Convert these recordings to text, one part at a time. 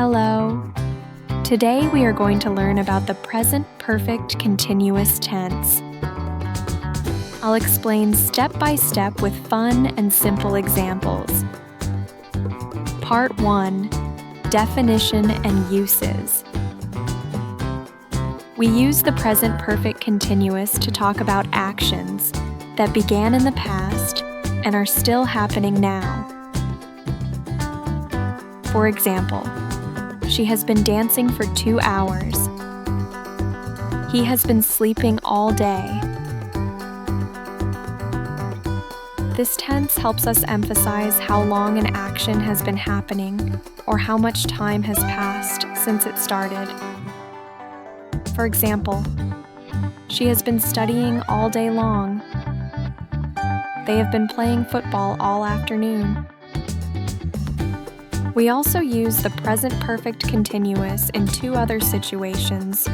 Hello. Today we are going to learn about the present perfect continuous tense. I'll explain step by step with fun and simple examples. Part 1. Definition and uses. We use the present perfect continuous to talk about actions that began in the past and are still happening now. For example, she has been dancing for 2 hours. He has been sleeping all day. This tense helps us emphasize how long an action has been happening or how much time has passed since it started. For example, she has been studying all day long. They have been playing football all afternoon. We also use the present perfect continuous in 2 other situations.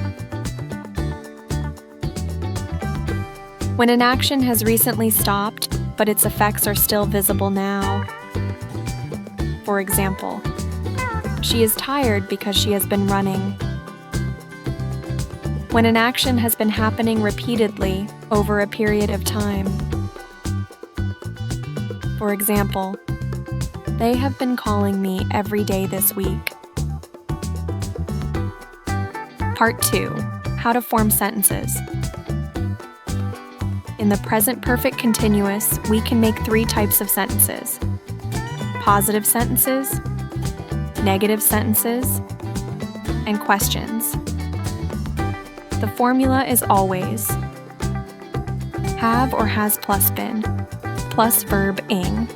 When an action has recently stopped, but its effects are still visible now. For example, she is tired because she has been running. When an action has been happening repeatedly over a period of time. For example, they have been calling me every day this week. Part 2. How to form sentences. In the present perfect continuous, we can make 3 types of sentences: positive sentences, negative sentences, and questions. The formula is always have or has plus been, plus verb-ing.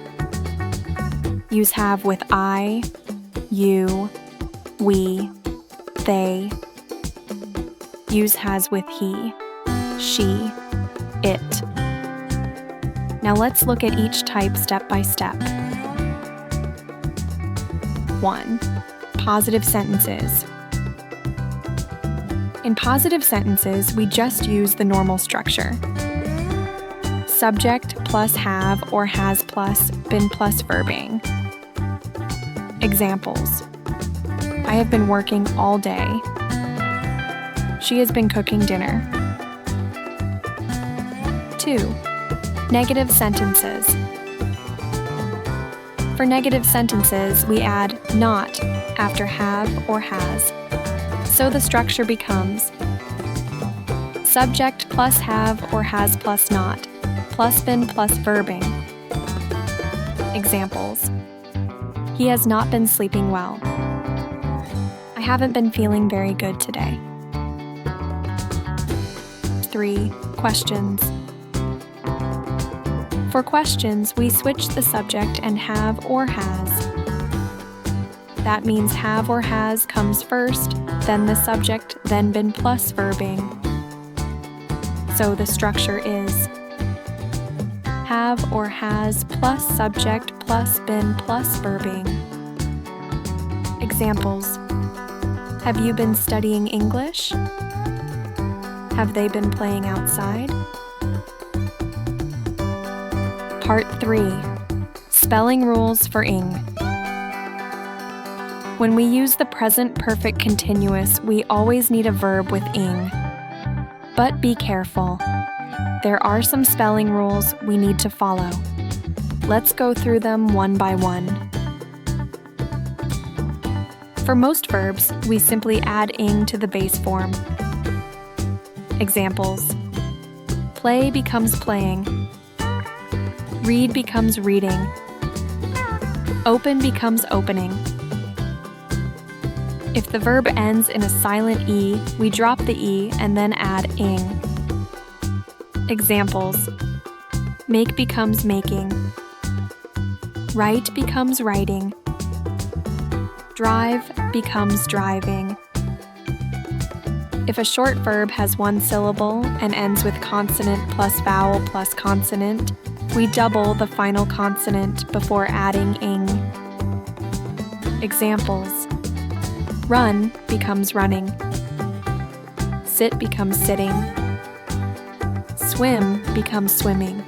Use have with I, you, we, they. Use has with he, she, it. Now let's look at each type step by step. 1. Positive sentences. In positive sentences, we just use the normal structure. Subject plus have or has plus been plus verbing. Examples: I have been working all day. She has been cooking dinner. 2. Negative sentences. For negative sentences, we add not after have or has. So the structure becomes subject plus have or has plus not, plus been plus verbing. Examples: he has not been sleeping well. I haven't been feeling very good today. 3. Questions. For questions, we switch the subject and have or has. That means have or has comes first, then the subject, then been plus verbing. So the structure is have or has plus subject plus been plus verbing. Examples: have you been studying English? Have they been playing outside? Part 3. Spelling rules for ing. When we use the present perfect continuous, we always need a verb with ing. But be careful. There are some spelling rules we need to follow. Let's go through them one by one. For most verbs, we simply add ing to the base form. Examples: play becomes playing. Read becomes reading. Open becomes opening. If the verb ends in a silent E, we drop the E and then add ing. Examples: make becomes making. Write becomes writing. Drive becomes driving. If a short verb has 1 syllable and ends with consonant plus vowel plus consonant, we double the final consonant before adding ing. Examples: run becomes running. Sit becomes sitting. Swim becomes swimming.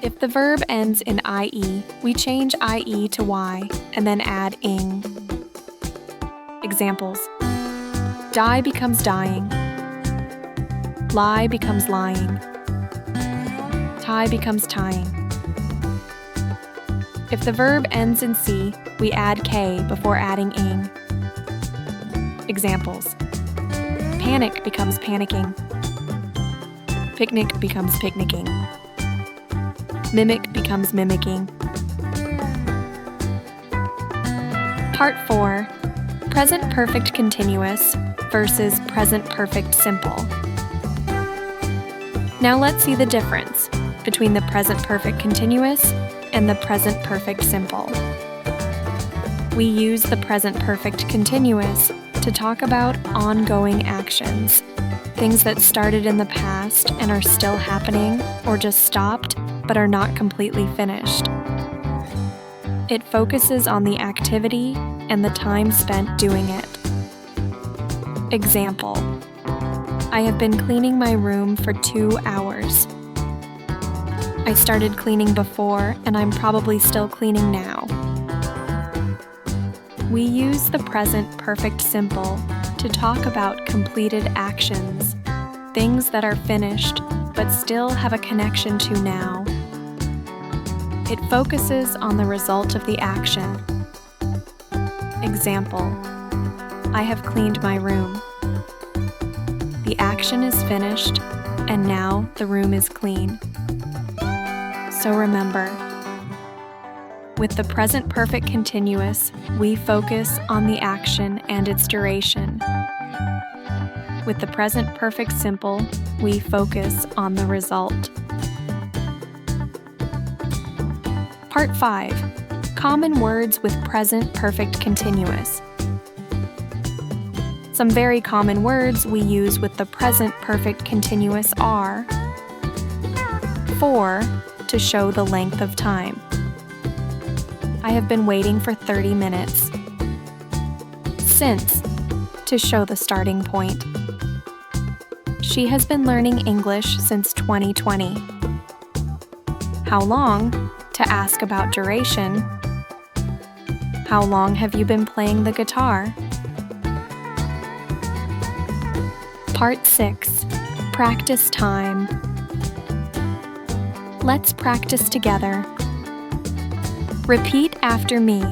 If the verb ends in IE, we change IE to Y and then add ing. Examples: die becomes dying, lie becomes lying, tie becomes tying. If the verb ends in C, we add K before adding ing. Examples: panic becomes panicking, picnic becomes picnicking, mimic becomes mimicking. Part 4. Present perfect continuous versus present perfect simple. Now let's see the difference between the present perfect continuous and the present perfect simple. We use the present perfect continuous to talk about ongoing actions, things that started in the past and are still happening, or just stopped but are not completely finished. It focuses on the activity and the time spent doing it. Example: I have been cleaning my room for 2 hours. I started cleaning before, and I'm probably still cleaning now. We use the present perfect simple to talk about completed actions, things that are finished but still have a connection to now. It focuses on the result of the action. Example: I have cleaned my room. The action is finished, and now the room is clean. So remember, with the present perfect continuous, we focus on the action and its duration. With the present perfect simple, we focus on the result. Part 5. Common words with present perfect continuous. Some very common words we use with the present perfect continuous are: for, to show the length of time. I have been waiting for 30 minutes. Since, to show the starting point. She has been learning English since 2020. How long, to ask about duration. How long have you been playing the guitar? Part 6. Practice time. Let's practice together. Repeat after me.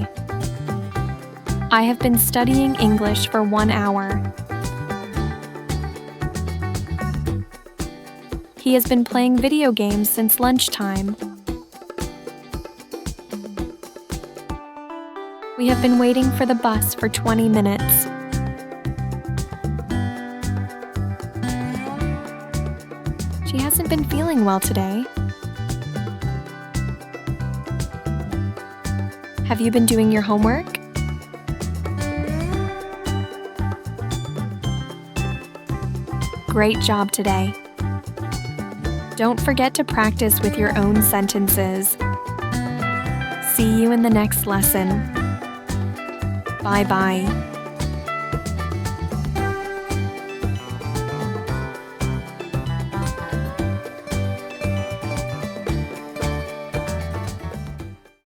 I have been studying English for 1 hour. He has been playing video games since lunchtime. We have been waiting for the bus for 20 minutes. She hasn't been feeling well today. Have you been doing your homework? Great job today. Don't forget to practice with your own sentences. See you in the next lesson. Bye-bye.